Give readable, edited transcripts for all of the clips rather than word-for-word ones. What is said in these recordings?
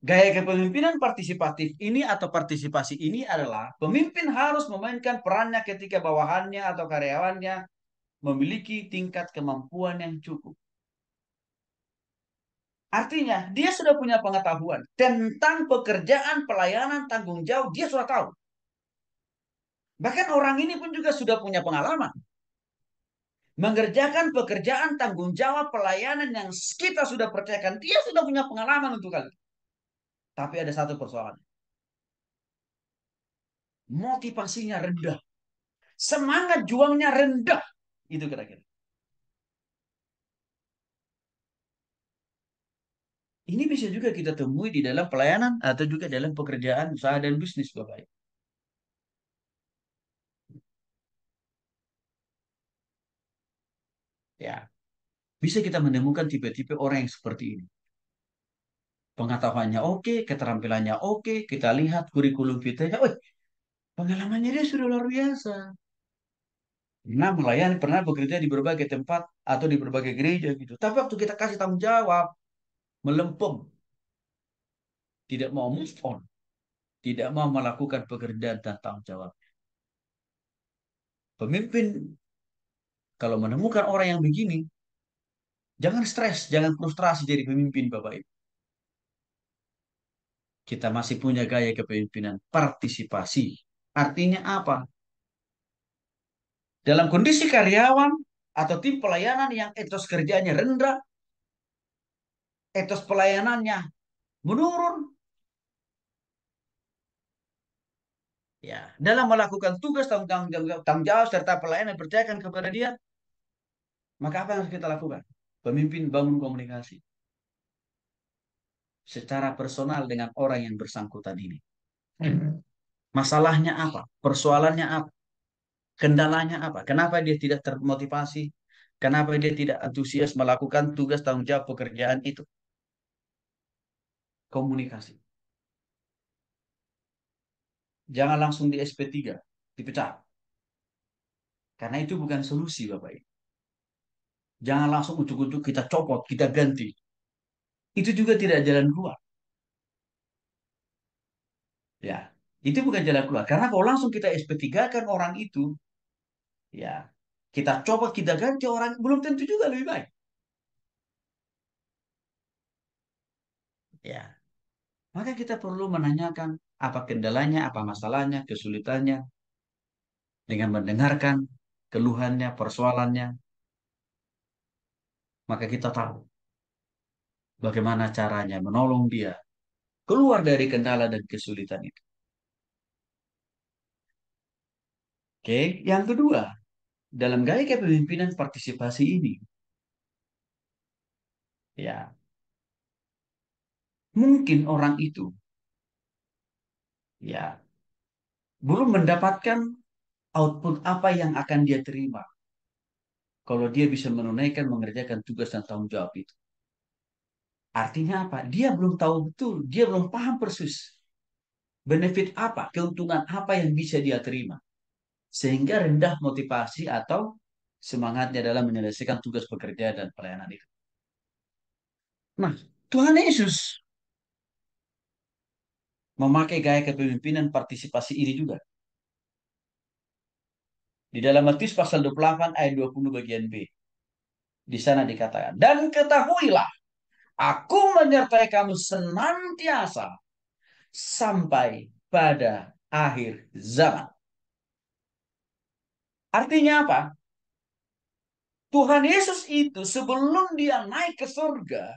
Gaya kepemimpinan partisipatif ini atau partisipasi ini adalah pemimpin harus memainkan perannya ketika bawahannya atau karyawannya memiliki tingkat kemampuan yang cukup. Artinya, dia sudah punya pengetahuan tentang pekerjaan pelayanan tanggung jawab, dia sudah tahu. Bahkan orang ini pun juga sudah punya pengalaman mengerjakan pekerjaan tanggung jawab pelayanan yang kita sudah percayakan. Dia sudah punya pengalaman untuk kali. Tapi ada satu persoalan. Motivasinya rendah. Semangat juangnya rendah. Itu kira-kira. Ini bisa juga kita temui di dalam pelayanan atau juga dalam pekerjaan usaha dan bisnis, Bapak. Ya, bisa kita menemukan tipe-tipe orang yang seperti ini. Pengetahuannya oke, keterampilannya oke, kita lihat kurikulum vitae-nya, wih, pengalamannya dia sudah luar biasa. Pernah melayani, pernah bekerja di berbagai tempat atau di berbagai gereja gitu. Tapi waktu kita kasih tanggung jawab, melempem, tidak mau move on, tidak mau melakukan pekerjaan dan tanggung jawab. Pemimpin kalau menemukan orang yang begini, jangan stres, jangan frustrasi jadi pemimpin Bapak Ibu. Kita masih punya gaya kepemimpinan partisipasi. Artinya apa? Dalam kondisi karyawan atau tim pelayanan yang etos kerjanya rendah, etos pelayanannya menurun, ya, dalam melakukan tugas tanggung jawab serta pelayanan yang dipercayakan kepada dia, maka apa yang harus kita lakukan? Pemimpin bangun komunikasi secara personal dengan orang yang bersangkutan ini. Masalahnya apa? Persoalannya apa? Kendalanya apa? Kenapa dia tidak termotivasi? Kenapa dia tidak antusias melakukan tugas tanggung jawab pekerjaan itu? Komunikasi. Jangan langsung di SP3, dipecat. Karena itu bukan solusi, Bapak Ibu. Jangan langsung ujuk-ujuk kita copot, kita ganti. Itu juga tidak jalan keluar. Ya, itu bukan jalan keluar. Karena kalau langsung kita SP3 kan orang itu, ya, kita copot, kita ganti orang, belum tentu juga lebih baik. Ya, maka kita perlu menanyakan apa kendalanya, apa masalahnya, kesulitannya, dengan mendengarkan keluhannya, persoalannya, maka kita tahu bagaimana caranya menolong dia keluar dari kendala dan kesulitan itu. Oke, yang kedua, dalam gaya kepemimpinan partisipasi ini, ya, mungkin orang itu, ya, belum mendapatkan output apa yang akan dia terima kalau dia bisa menunaikan, mengerjakan tugas dan tanggung jawab itu. Artinya apa? Dia belum tahu betul, dia belum paham persis benefit apa, keuntungan apa yang bisa dia terima. Sehingga rendah motivasi atau semangatnya dalam menyelesaikan tugas pekerja dan pelayanan itu. Nah, Tuhan Yesus memakai gaya kepemimpinan partisipasi ini juga. Di dalam Matius pasal 28 ayat 20 bagian B. Di sana dikatakan, dan ketahuilah, aku menyertai kamu senantiasa sampai pada akhir zaman. Artinya apa? Tuhan Yesus itu sebelum dia naik ke surga,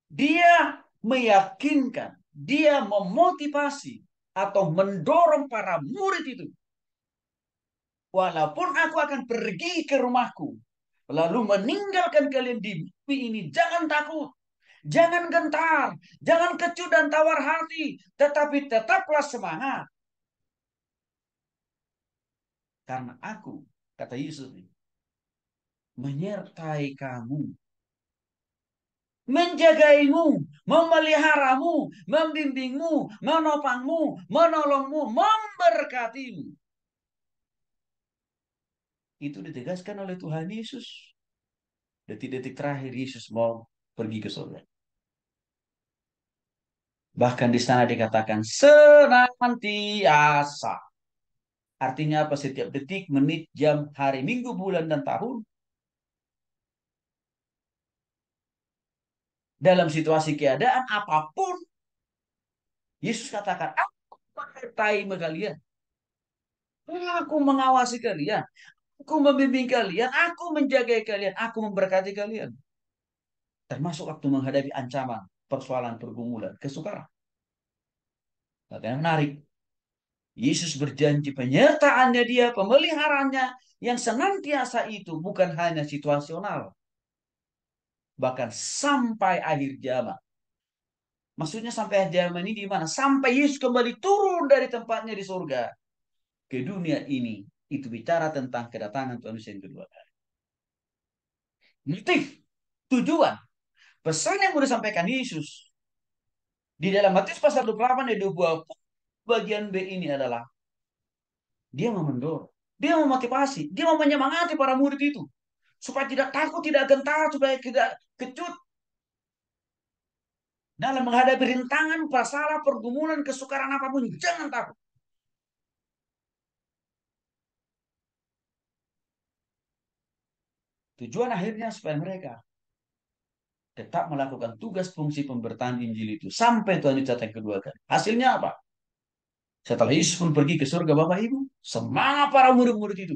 dia meyakinkan, dia memotivasi atau mendorong para murid itu. Walaupun aku akan pergi ke rumahku, lalu meninggalkan kalian di bumi ini, jangan takut, jangan gentar, jangan kecut dan tawar hati, tetapi tetaplah semangat. Karena aku, kata Yesus, menyertai kamu, menjagaimu, memeliharamu, membimbingmu, menopangmu, menolongmu, memberkatimu. Itu ditegaskan oleh Tuhan Yesus. Detik-detik terakhir Yesus mau pergi ke surga. Bahkan di sana dikatakan senantiasa. Artinya apa? Setiap detik, menit, jam, hari, minggu, bulan, dan tahun. Dalam situasi keadaan apapun, Yesus katakan, aku menyertai kalian. Aku mengawasi kalian. Aku membimbing kalian. Aku menjaga kalian. Aku memberkati kalian. Termasuk waktu menghadapi ancaman, persoalan, pergumulan, kesukaran. Makanya menarik. Yesus berjanji penyertaannya dia, pemeliharaannya yang senantiasa itu bukan hanya situasional. Bahkan sampai akhir zaman. Maksudnya sampai akhir zaman ini di mana? Sampai Yesus kembali turun dari tempatnya di surga ke dunia ini. Itu bicara tentang kedatangan Tuhan Yesus yang kedua kali. Motif, tujuan, pesan yang mau disampaikan Yesus di dalam Matius pasal 28 ayat 20 bagian B ini adalah dia mau mendorong, dia mau motivasi, dia mau menyemangati para murid itu supaya tidak takut, tidak gentar, supaya tidak kecut dalam menghadapi rintangan, masalah, pergumulan, kesukaran apapun. Jangan takut. Tujuan akhirnya supaya mereka tetap melakukan tugas fungsi pemberitaan Injil itu sampai Tuhan Yesus datang kedua kali. Hasilnya apa? Setelah Yesus pun pergi ke surga, Bapak Ibu, semangat para murid-murid itu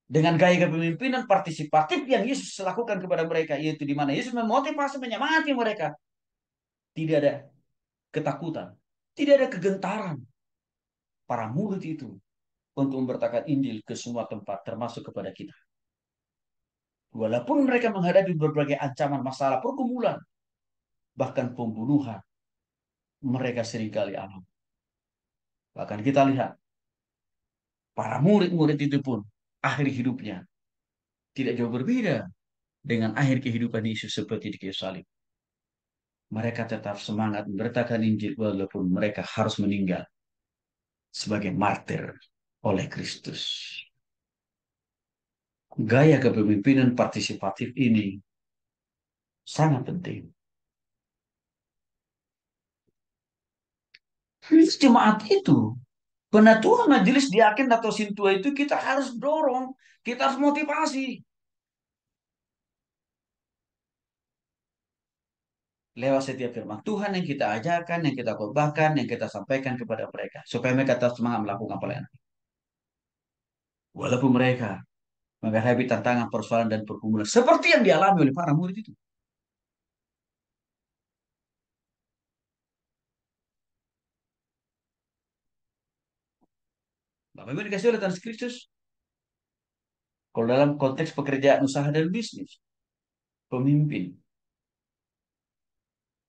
dengan gaya kepemimpinan partisipatif yang Yesus lakukan kepada mereka, yaitu di mana Yesus memotivasi, menyemangati mereka. Tidak ada ketakutan, tidak ada kegentaran para murid itu untuk memberitakan Injil ke semua tempat, termasuk kepada kita. Walaupun mereka menghadapi berbagai ancaman, masalah, pergumulan, bahkan pembunuhan, mereka seringkali alami. Bahkan kita lihat, para murid-murid itu pun akhir hidupnya tidak jauh berbeda dengan akhir kehidupan Yesus seperti di kayu salib. Mereka tetap semangat memberitakan Injil walaupun mereka harus meninggal sebagai martir oleh Kristus. Gaya kepemimpinan partisipatif ini sangat penting. Jemaat itu, penatua majelis diaken atau sintua itu kita harus dorong, kita harus motivasi. Lewat setiap firman Tuhan yang kita ajarkan, yang kita khotbahkan, yang kita sampaikan kepada mereka. Supaya mereka tetap semangat melakukan pelayanan. Walaupun mereka menghadapi tantangan, persoalan, dan pergumulan. Seperti yang dialami oleh para murid itu. Bapak Ibu dikasih oleh Tuhan Kristus. Kalau dalam konteks pekerjaan usaha dan bisnis. Pemimpin.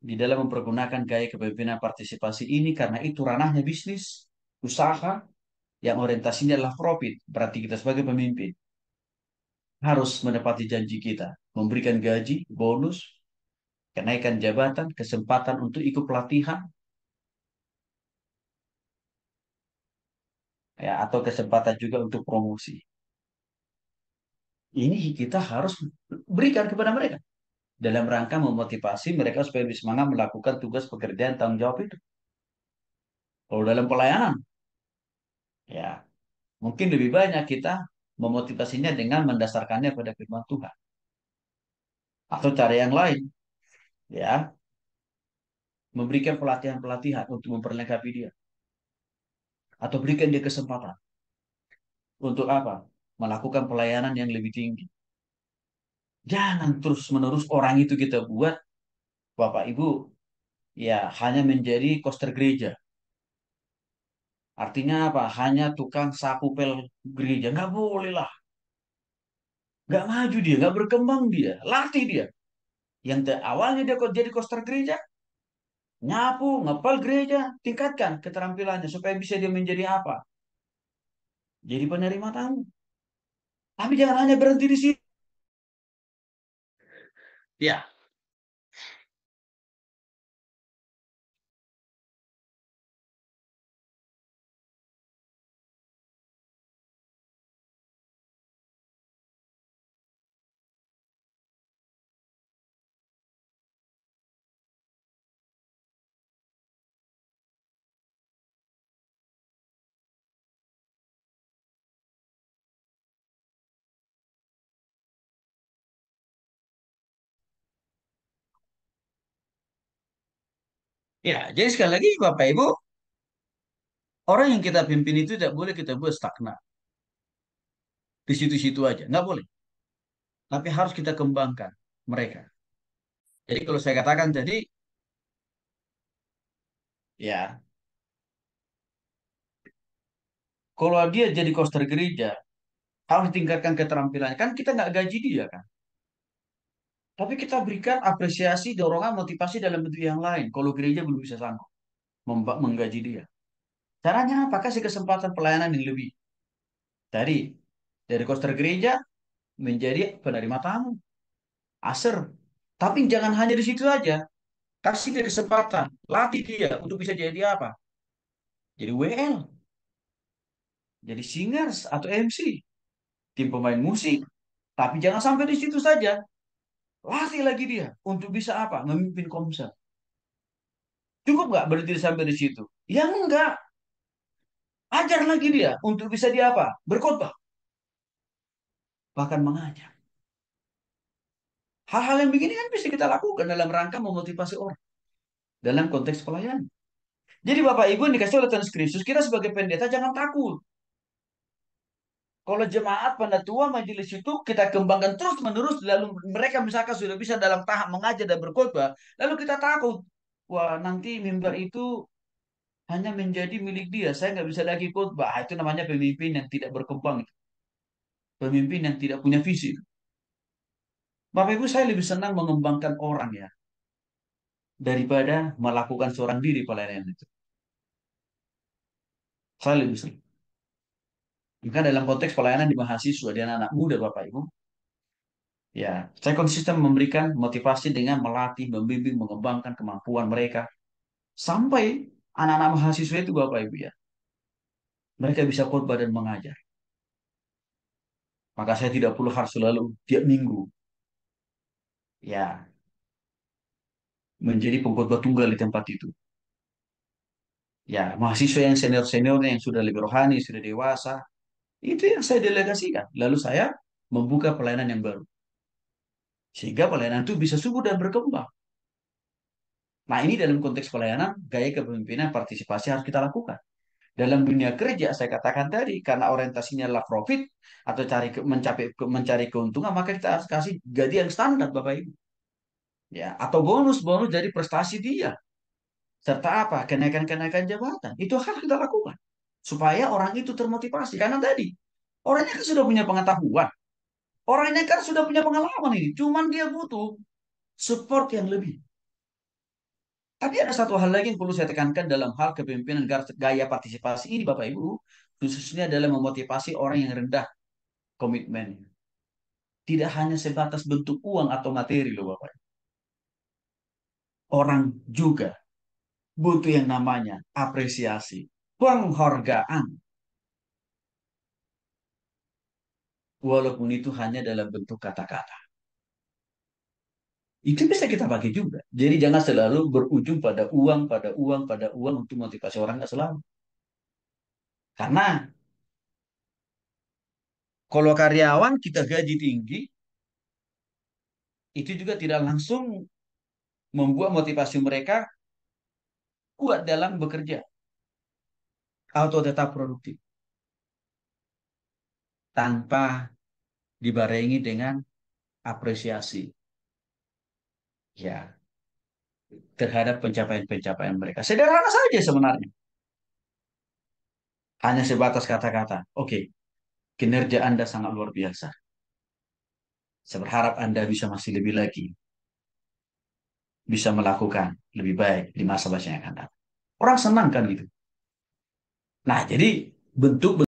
Di dalam mempergunakan gaya kepemimpinan partisipasi ini. Karena itu ranahnya bisnis, usaha, yang orientasinya adalah profit. Berarti kita sebagai pemimpin harus menepati janji kita. Memberikan gaji, bonus, kenaikan jabatan, kesempatan untuk ikut pelatihan, ya, atau kesempatan juga untuk promosi. Ini kita harus berikan kepada mereka dalam rangka memotivasi mereka supaya lebih semangat melakukan tugas pekerjaan tanggung jawab itu. Kalau dalam pelayanan, ya mungkin lebih banyak kita memotivasinya dengan mendasarkannya pada firman Tuhan atau cara yang lain, ya, memberikan pelatihan-pelatihan untuk memperlengkapi dia atau berikan dia kesempatan untuk apa? Melakukan pelayanan yang lebih tinggi. Jangan terus-menerus orang itu kita buat, Bapak Ibu, ya hanya menjadi koster gereja. Artinya apa? Hanya tukang sapu pel gereja. Nggak boleh lah. Nggak maju dia, nggak berkembang dia. Latih dia. Yang awalnya dia kok jadi koster gereja, nyapu, ngepel gereja, tingkatkan keterampilannya supaya bisa dia menjadi apa? Jadi penerima tamu. Tapi jangan hanya berhenti di situ. Ya, Ya, jadi sekali lagi Bapak Ibu, orang yang kita pimpin itu tidak boleh kita buat stagnan di situ-situ aja, nggak boleh. Tapi harus kita kembangkan mereka. Jadi kalau saya katakan tadi, ya, kalau dia jadi koster gereja, harus tingkatkan keterampilannya. Kan kita nggak gaji dia kan. Tapi kita berikan apresiasi, dorongan, motivasi dalam bentuk yang lain. Kalau gereja belum bisa sanggup menggaji dia. Caranya apa? Kasih kesempatan pelayanan yang lebih. Dari koster gereja menjadi penerima tamu, aser. Tapi jangan hanya di situ aja. Kasih dia kesempatan, latih dia untuk bisa jadi apa? Jadi WL, jadi singers atau MC, tim pemain musik. Tapi jangan sampai di situ saja. Latih lagi dia untuk bisa apa? Memimpin komsel. Cukup nggak berhenti sampai di situ? Ya enggak. Ajar lagi dia untuk bisa dia apa? Berkhotbah, bahkan mengajar. Hal-hal yang begini kan bisa kita lakukan dalam rangka memotivasi orang dalam konteks pelayanan. Jadi Bapak Ibu yang dikasih oleh Tuhan Yesus Kristus, kita sebagai pendeta jangan takut. Kalau jemaat pada tua majelis itu kita kembangkan terus menerus, lalu mereka misalkan sudah bisa dalam tahap mengajar dan berkhotbah, lalu kita takut, wah nanti mimbar itu hanya menjadi milik dia, saya nggak bisa lagi khotbah. Itu namanya pemimpin yang tidak berkembang, pemimpin yang tidak punya visi. Bapak Ibu, saya lebih senang mengembangkan orang ya daripada melakukan seorang diri pelayanan itu. Saya lebih senang. Maka dalam konteks pelayanan di mahasiswa di anak-anak muda Bapak Ibu, ya, saya konsisten memberikan motivasi dengan melatih, membimbing, mengembangkan kemampuan mereka. Sampai anak-anak mahasiswa itu Bapak Ibu ya, mereka bisa khotbah dan mengajar. Maka saya tidak perlu harus selalu tiap minggu ya menjadi pengkhotbah tunggal di tempat itu. Ya, mahasiswa yang senior-seniornya yang sudah lebih rohani, sudah dewasa, itu yang saya delegasikan. Lalu saya membuka pelayanan yang baru. Sehingga pelayanan itu bisa subur dan berkembang. Nah, ini dalam konteks pelayanan, gaya kepemimpinan partisipasi harus kita lakukan. Dalam dunia kerja, saya katakan tadi, karena orientasinya adalah profit atau mencari keuntungan, maka kita harus kasih gaji yang standar, Bapak Ibu. Ya, atau bonus-bonus dari prestasi dia. Serta apa? Kenaikan-kenaikan jabatan. Itu harus kita lakukan. Supaya orang itu termotivasi. Karena tadi, orangnya kan sudah punya pengetahuan. Orangnya kan sudah punya pengalaman ini. Cuman dia butuh support yang lebih. Tapi ada satu hal lagi yang perlu saya tekankan dalam hal kepemimpinan gaya partisipasi ini, Bapak Ibu, khususnya dalam memotivasi orang yang rendah komitmen. Tidak hanya sebatas bentuk uang atau materi loh Bapak. Orang juga butuh yang namanya apresiasi, penghargaan, walaupun itu hanya dalam bentuk kata-kata. Itu bisa kita pakai juga. Jadi jangan selalu berujung pada uang, pada uang, pada uang untuk motivasi orang nggak selalu. Karena kalau karyawan kita gaji tinggi, itu juga tidak langsung membuat motivasi mereka kuat dalam bekerja atau tetap produktif tanpa dibarengi dengan apresiasi ya terhadap pencapaian-pencapaian mereka. Sederhana saja sebenarnya. Hanya sebatas kata-kata. Oke, kinerja Anda sangat luar biasa. Saya berharap Anda bisa masih lebih lagi bisa melakukan lebih baik di masa-masa yang akan datang. Orang senang kan gitu. Nah, jadi bentuk